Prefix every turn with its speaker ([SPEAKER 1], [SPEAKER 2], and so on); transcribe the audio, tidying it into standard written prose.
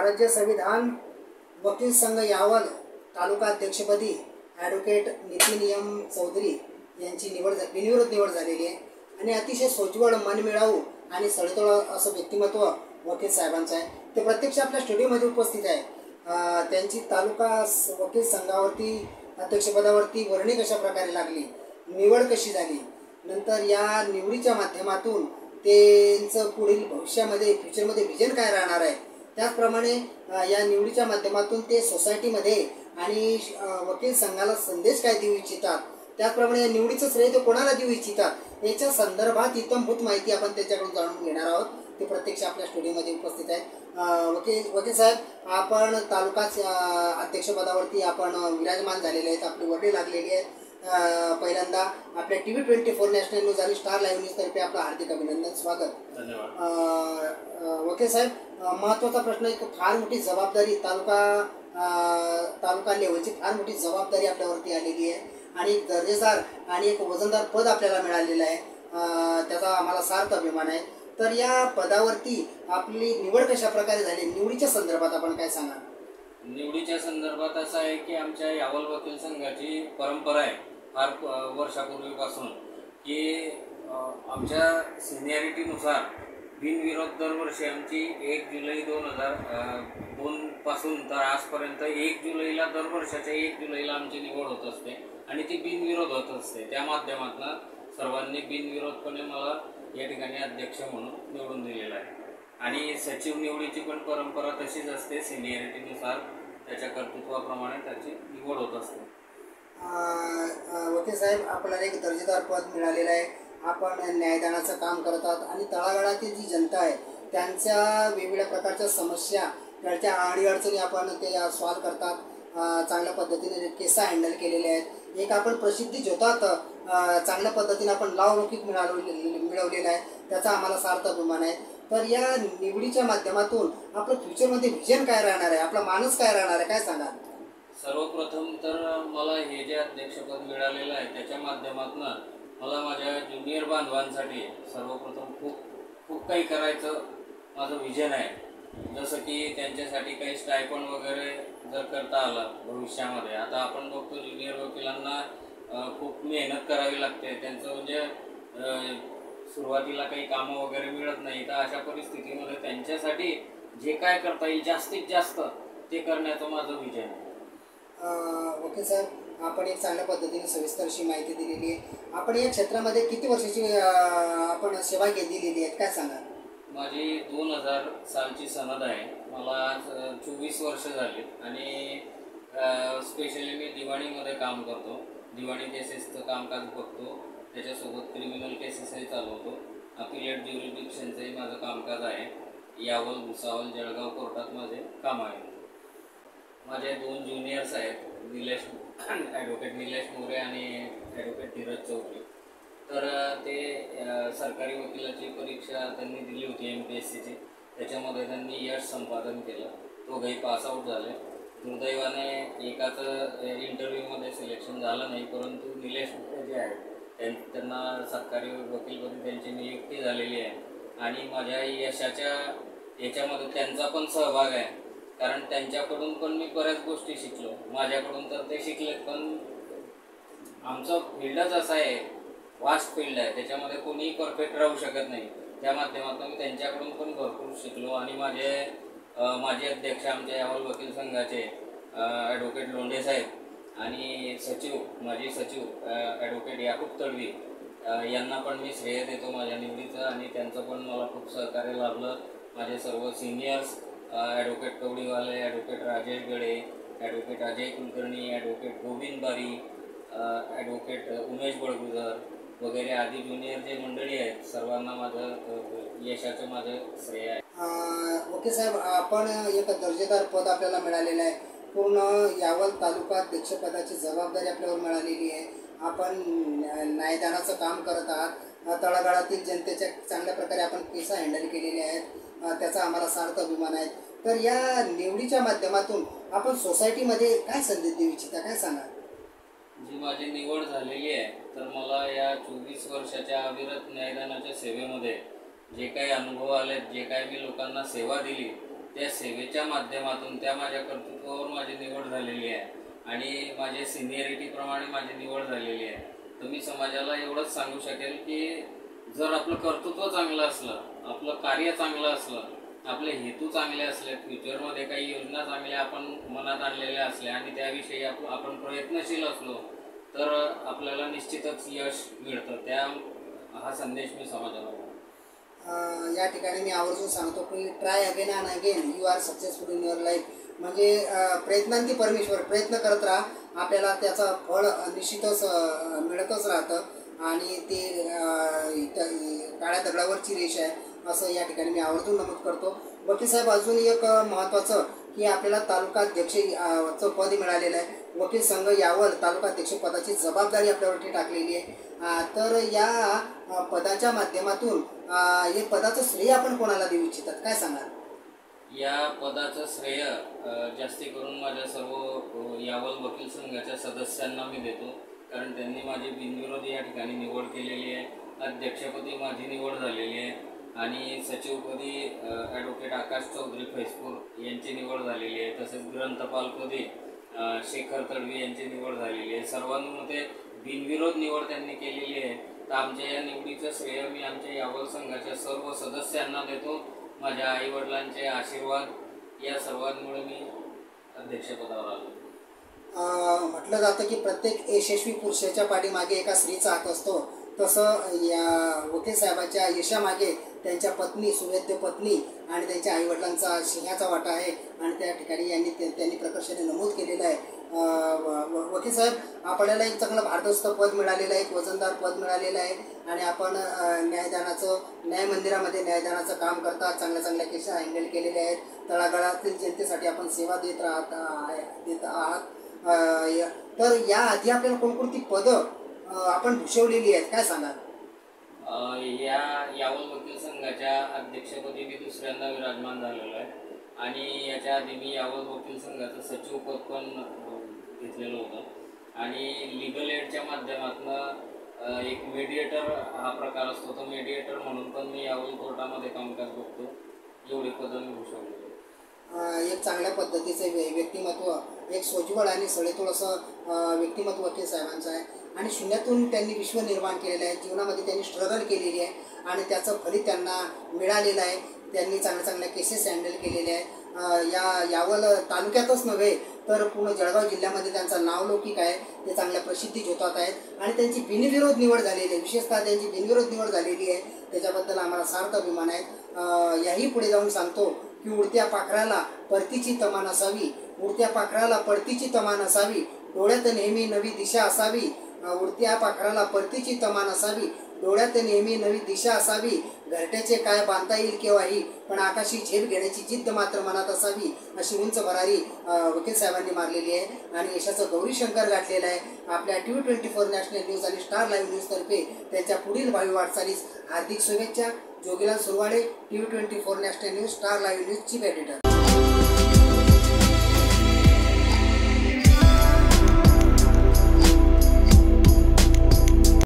[SPEAKER 1] राज्य संविधान वकील संघ यावल तालुका अध्यक्षपदी ॲडव्होकेट नितीन एम चौधरी यांची बिनविरोध निवड झालेली आहे आणि अतिशय सोज्वळ मनमिळावू आणि सडेतोड असं व्यक्तिमत्व वकील साहेबांचं आहे. ते प्रत्यक्ष आपल्या स्टुडिओमध्ये उपस्थित आहे. त्यांची तालुका वकील संघावरती अध्यक्षपदावरती वर्णी कशा प्रकारे लागली, निवड कशी झाली, नंतर या निवडीच्या माध्यमातून त्यांचं पुढील भविष्यामध्ये फ्युचरमध्ये विजन काय राहणार आहे, त्याचप्रमाणे या निवडीच्या माध्यमातून ते सोसायटीमध्ये आणि वकील संघाला संदेश काय देऊ इच्छितात, त्याचप्रमाणे या निवडीचं श्रेय ते कोणाला देऊ इच्छितात याच्या संदर्भात इत्थंभूत माहिती आपण त्याच्याकडून जाणून घेणार आहोत. ते प्रत्यक्ष आपल्या स्टुडिओमध्ये उपस्थित आहेत. वकील साहेब, आपण तालुका अध्यक्षपदावरती आपण विराजमान झालेले आहेत, आपली वर्णी लागलेली आहे. पहिल्यांदा आपल्या TV24 नॅशनल न्यूज आणि स्टार लाईव्ह न्यूजतर्फे आपलं हार्दिक अभिनंदन, स्वागत.
[SPEAKER 2] धन्यवाद.
[SPEAKER 1] वकील साहेब, महत्त्वाचा प्रश्न, एक फार मोठी जबाबदारी तालुका लेवलची फार मोठी जबाबदारी आपल्यावरती आलेली आहे आणि एक दर्जेदार आणि एक वजनदार पद आपल्याला मिळालेलं आहे. त्याचा आम्हाला सार्थ अभिमान आहे. तर या पदावरती आपली निवड कशा प्रकारे झाली, निवडीच्या संदर्भात आपण काय सांगा?
[SPEAKER 2] निवडीच्या संदर्भात असं आहे की आमच्या यावल वकील संघाची परंपरा आहे फार वर्षापूर्वीपासून की आमच्या सिनियरिटीनुसार बिनविरोध दरवर्षी आमची 1 जुलै 2002 पासून तर आजपर्यंत 1 जुलैला दरवर्षाच्या 1 जुलैला आमची निवड होत असते आणि ती बिनविरोध होत असते. त्या माध्यमातून सर्वांनी बिनविरोधपणे मला या ठिकाणी अध्यक्ष म्हणून निवडून दिलेला आहे आणि सचिव निवडीची पण परंपरा तशीच असते. सिनियरिटीनुसार त्याच्या कर्तृत्वाप्रमाणे त्याची निवड होत असते.
[SPEAKER 1] वकील साहेब, आपल्याला एक दर्जेदार पद मिळालेलं आहे. आपण न्यायदानाचं काम करतात आणि तळागाळातील जी जनता आहे त्यांच्या वेगवेगळ्या प्रकारच्या समस्या, त्यांच्या अडीअडचणी आपण ते सॉल्व करतात. चांगल्या पद्धतीने केसा हँडल केलेले आहेत. एक आपण प्रसिद्धी जोतात चांगल्या पद्धतीने आपण लौकिक मिळवलेला आहे, त्याचा आम्हाला सार्थ अभिमान आहे. तर या निवडीच्या माध्यमातून आपलं फ्युचरमध्ये विजन काय राहणार आहे, आपला मानस काय राहणार आहे, काय सांगा?
[SPEAKER 2] सर्वप्रथम तर मला हे जे अध्यक्षपद मिळालेलं आहे त्याच्या माध्यमातून मला माझ्या ज्युनियर बांधवांसाठी सर्वप्रथम खूप काही करायचं माझं विजन आहे. जसं की त्यांच्यासाठी काही स्टायपंड वगैरे जर करता आलं भविष्यामध्ये. आता आपण बघतो ज्युनियर वकिलांना खूप मेहनत करावी लागते. त्यांचं म्हणजे सुरुवातीला काही कामं वगैरे मिळत नाही. तर अशा परिस्थितीमध्ये त्यांच्यासाठी जे काय करता येईल जास्तीत जास्त ते करण्याचं माझं विजन आहे.
[SPEAKER 1] ओके सर, आपण एक चांगल्या पद्धतीने सविस्तर अशी माहिती दिलेली आहे. आपण या क्षेत्रामध्ये किती वर्षाची आपण सेवा दिलेली आहे, काय सांगा?
[SPEAKER 2] माझी 2000 सालची सनद आहे. मला आज 24 वर्ष झाली आणि स्पेशली मी दिवाणीमध्ये काम करतो. दिवाणी केसेसचं कामकाज बघतो, त्याच्यासोबत क्रिमिनल केसेसही चालवतो. अपिलेट ज्युरिडिक्शनचंही माझं कामकाज आहे. यावल, भुसावल, जळगाव कोर्टात माझे काम आहे. माझे 2 ज्युनियर्स आहेत, ॲडव्होकेट निलेश मोरे आणि ॲडव्होकेट धीरज चौधरी. तर ते सरकारी वकिलाची परीक्षा त्यांनी दिली होती MPSCची. त्याच्यामध्ये त्यांनी यश संपादन केलं. दोघंही पासआउट झाले. दुर्दैवाने एकाचं इंटरव्ह्यूमध्ये सिलेक्शन झालं नाही, परंतु निलेश मोरे जे आहेत त्यांना सरकारी वकीलपदी त्यांची नियुक्ती झालेली आहे आणि माझ्या यशाच्या याच्यामध्ये त्यांचा पण सहभाग आहे. कारण त्यांच्याकडून पण मी बऱ्याच गोष्टी शिकलो. माझ्याकडून तर ते शिकलेत, पण आमचं फील्डच असं आहे, वास्ट फील्ड आहे, त्याच्यामध्ये कोणीही परफेक्ट राहू शकत नाही. त्या माध्यमातून मी त्यांच्याकडून पण भरपूर शिकलो आणि माझे अध्यक्ष आमच्या यावल वकील संघाचे ॲडव्होकेट लोंढे साहेब आणि माजी सचिव ॲडव्होकेट याकूब तडवी यांना पण मी श्रेय देतो माझ्या निवडीचं आणि त्यांचं पण मला खूप सहकार्य लाभलं. माझे सर्व सिनियर्स ॲडव्होकेट कवडीवाले, ॲडव्होकेट राजेश गडे, ॲडव्होकेट अजय कुलकर्णी, ॲडव्होकेट गोविंद बारी, ॲडव्होकेट उमेश बळगुजर वगैरे आदी ज्युनियर जे मंडळी आहेत सर्वांना माझं यशाचं माझं श्रेय आहे.
[SPEAKER 1] ओके साहेब, आपण एक दर्जेदार पद आपल्याला मिळालेलं आहे. पूर्ण यावल तालुका अध्यक्षपदाची जबाबदारी आपल्यावर मिळालेली आहे. आपण न्यायदानाचं काम करत आहात. तळागाळातील जनतेच्या चांगल्या प्रकारे आपण केस हँडल केलेले आहेत, त्याचा आम्हाला सार्थ अभिमान आहे. तर या निवडीच्या माध्यमातून आपण सोसायटीमध्ये काय संदेश देऊ इच्छिता, काय सांगा?
[SPEAKER 2] जी माझी निवड झालेली आहे तर मला या 24 वर्षाच्या अविरत न्यायदानाच्या सेवेमध्ये जे काही अनुभव आले, जे काही मी लोकांना सेवा दिली त्या सेवेच्या माध्यमातून त्या माझ्या कर्तृत्वावर माझी निवड झालेली आहे आणि माझ्या सिनियरिटीप्रमाणे माझी निवड झालेली आहे. तर मी समाजाला एवढंच सांगू शकेल की जर आपलं कर्तृत्व चांगलं असलं, आपलं कार्य चांगलं असलं, आपले हेतू चांगले असले, फ्युचरमध्ये काही योजना चांगल्या आपण मनात आणलेल्या असल्या आणि त्याविषयी आपण प्रयत्नशील असलो तर आपल्याला निश्चितच यश मिळतं. हा संदेश मी समाजाला देतो.
[SPEAKER 1] या ठिकाणी मी आवर्जून सांगतो की try again and again you are successful in your life. म्हणजे प्रयत्नांती परमेश्वर, प्रयत्न करत राहा, आपल्याला त्याचं फळ निश्चितच मिळतच राहतं आणि ते काळ्या दगडावरची रेष आहे असं या ठिकाणी मी आवर्जून नमूद करतो. वकील साहेब, अजून एक महत्त्वाचं की आपल्याला तालुकाध्यक्षचं पद मिळालेलं आहे. वकील संघ यावल तालुकाध्यक्ष पदाची जबाबदारी आपल्यावरती टाकलेली आहे. तर या पदाच्या माध्यमातून हे पदाचं श्रेय आपण कोणाला देऊ इच्छितात, काय सांगाल?
[SPEAKER 2] या पदाचं श्रेय जास्ती करून माझ्या सर्व यावल वकील संघाच्या सदस्यांना मी देतो, कारण त्यांनी माझी बिनविरोध या ठिकाणी निवड केलेली आहे. अध्यक्षपदी माझी निवड झालेली आहे आणि सचिवपदी ॲडव्होकेट आकाश चौधरी फैजपूर यांची निवड झालेली आहे. तसेच ग्रंथपालपदी शेखर तडवी यांची निवड झालेली आहे. सर्वांमध्ये बिनविरोध निवड त्यांनी केलेली आहे. तर आमच्या या निवडीचं श्रेय मी आमच्या यावल संघाच्या सर्व सदस्यांना देतो. माझ्या आईवडिलांचे आशीर्वाद या सर्वांमुळे मी अध्यक्षपदावर आलो.
[SPEAKER 1] म्हटलं जातं की प्रत्येक यशस्वी पुरुषाच्या पाठीमागे एका स्त्रीचा हात असतो, तसं या वकील साहेबाच्या यशामागे त्यांच्या पत्नी, सुवेद्य पत्नी आणि त्यांच्या आईवडिलांचा सिंहाचा वाटा आहे आणि त्या ठिकाणी त्यांनी प्रकर्षाने नमूद केलेलं आहे. वकील साहेब, आपल्याला एक चांगलं भारदस्त पद मिळालेलं आहे, एक वजनदार पद मिळालेलं आहे आणि आपण न्याय मंदिरामध्ये न्यायदानाचं काम करता, चांगल्या चांगल्या केसेस हँडल केलेल्या आहेत. तळागाळातील जनतेसाठी आपण सेवा देत आहात. तर या आधी आपल्याला कोणकोणती पदं आपण भूषवलेली आहेत, काय सांगाल?
[SPEAKER 2] यावल वकील संघाच्या अध्यक्षपदी मी दुसऱ्यांदा विराजमान झालेलो आहे आणि याच्या आधी मी यावल वकील संघाचं सचिवपद पण घेतलेलं होतं आणि लिगल एडच्या माध्यमातून एक मेडिएटर हा प्रकार असतो, तो मेडिएटर म्हणून पण मी यावल कोर्टामध्ये कामकाज बघतो. एवढे पदं मी भूषवलेले.
[SPEAKER 1] एक चांगल्या पद्धतीचे व्यक्तिमत्व, एक सोज्वळ आणि सडेतोड असं व्यक्तिमत्व वकील साहेबांचं आहे आणि शून्यातून त्यांनी विश्व निर्माण केलेलं आहे. जीवनामध्ये त्यांनी स्ट्रगल केलेली आहे आणि त्याचं फलित त्यांना मिळालेलं आहे. त्यांनी चांगल्या चांगल्या केसेस हँडल केलेले आहेत. यावल तालुक्यातच नव्हे तर पूर्ण जळगाव जिल्ह्यामध्ये त्यांचा नावलौकिक आहे, ते चांगल्या प्रसिद्धी झोतात आहेत आणि त्यांची बिनविरोध निवड झालेली आहे. विशेषतः त्यांची बिनविरोध निवड झालेली आहे, त्याच्याबद्दल आम्हाला सार्थ अभिमान आहे. याही पुढे जाऊन सांगतो की उडत्या पाखराला परतीची तमा नसावी, उडत्या पाखराला परतीची तमा नसावी, डोळ्यात नेहमी नवी दिशा असावी. उडत्या पाखराला परतीची तमा नसावी, डोळ्यात नेहमी नवी दिशा असावी. घरट्याचे काय बांधता येईल केव्हाही, पण आकाशी झेप घेण्याची जिद्द मात्र मनात असावी. अशी उंच भरारी वकील साहेबांनी मारलेली आहे आणि यशाचं गौरीशंकर गाठलेलं आहे. आपल्या TV24 नॅशनल न्यूज आणि स्टार लाईव्ह न्यूजतर्फे त्यांच्या पुढील भावी वाटचालीस हार्दिक शुभेच्छा. Jogilal Surwade, TV24 national news, star live news chief editor.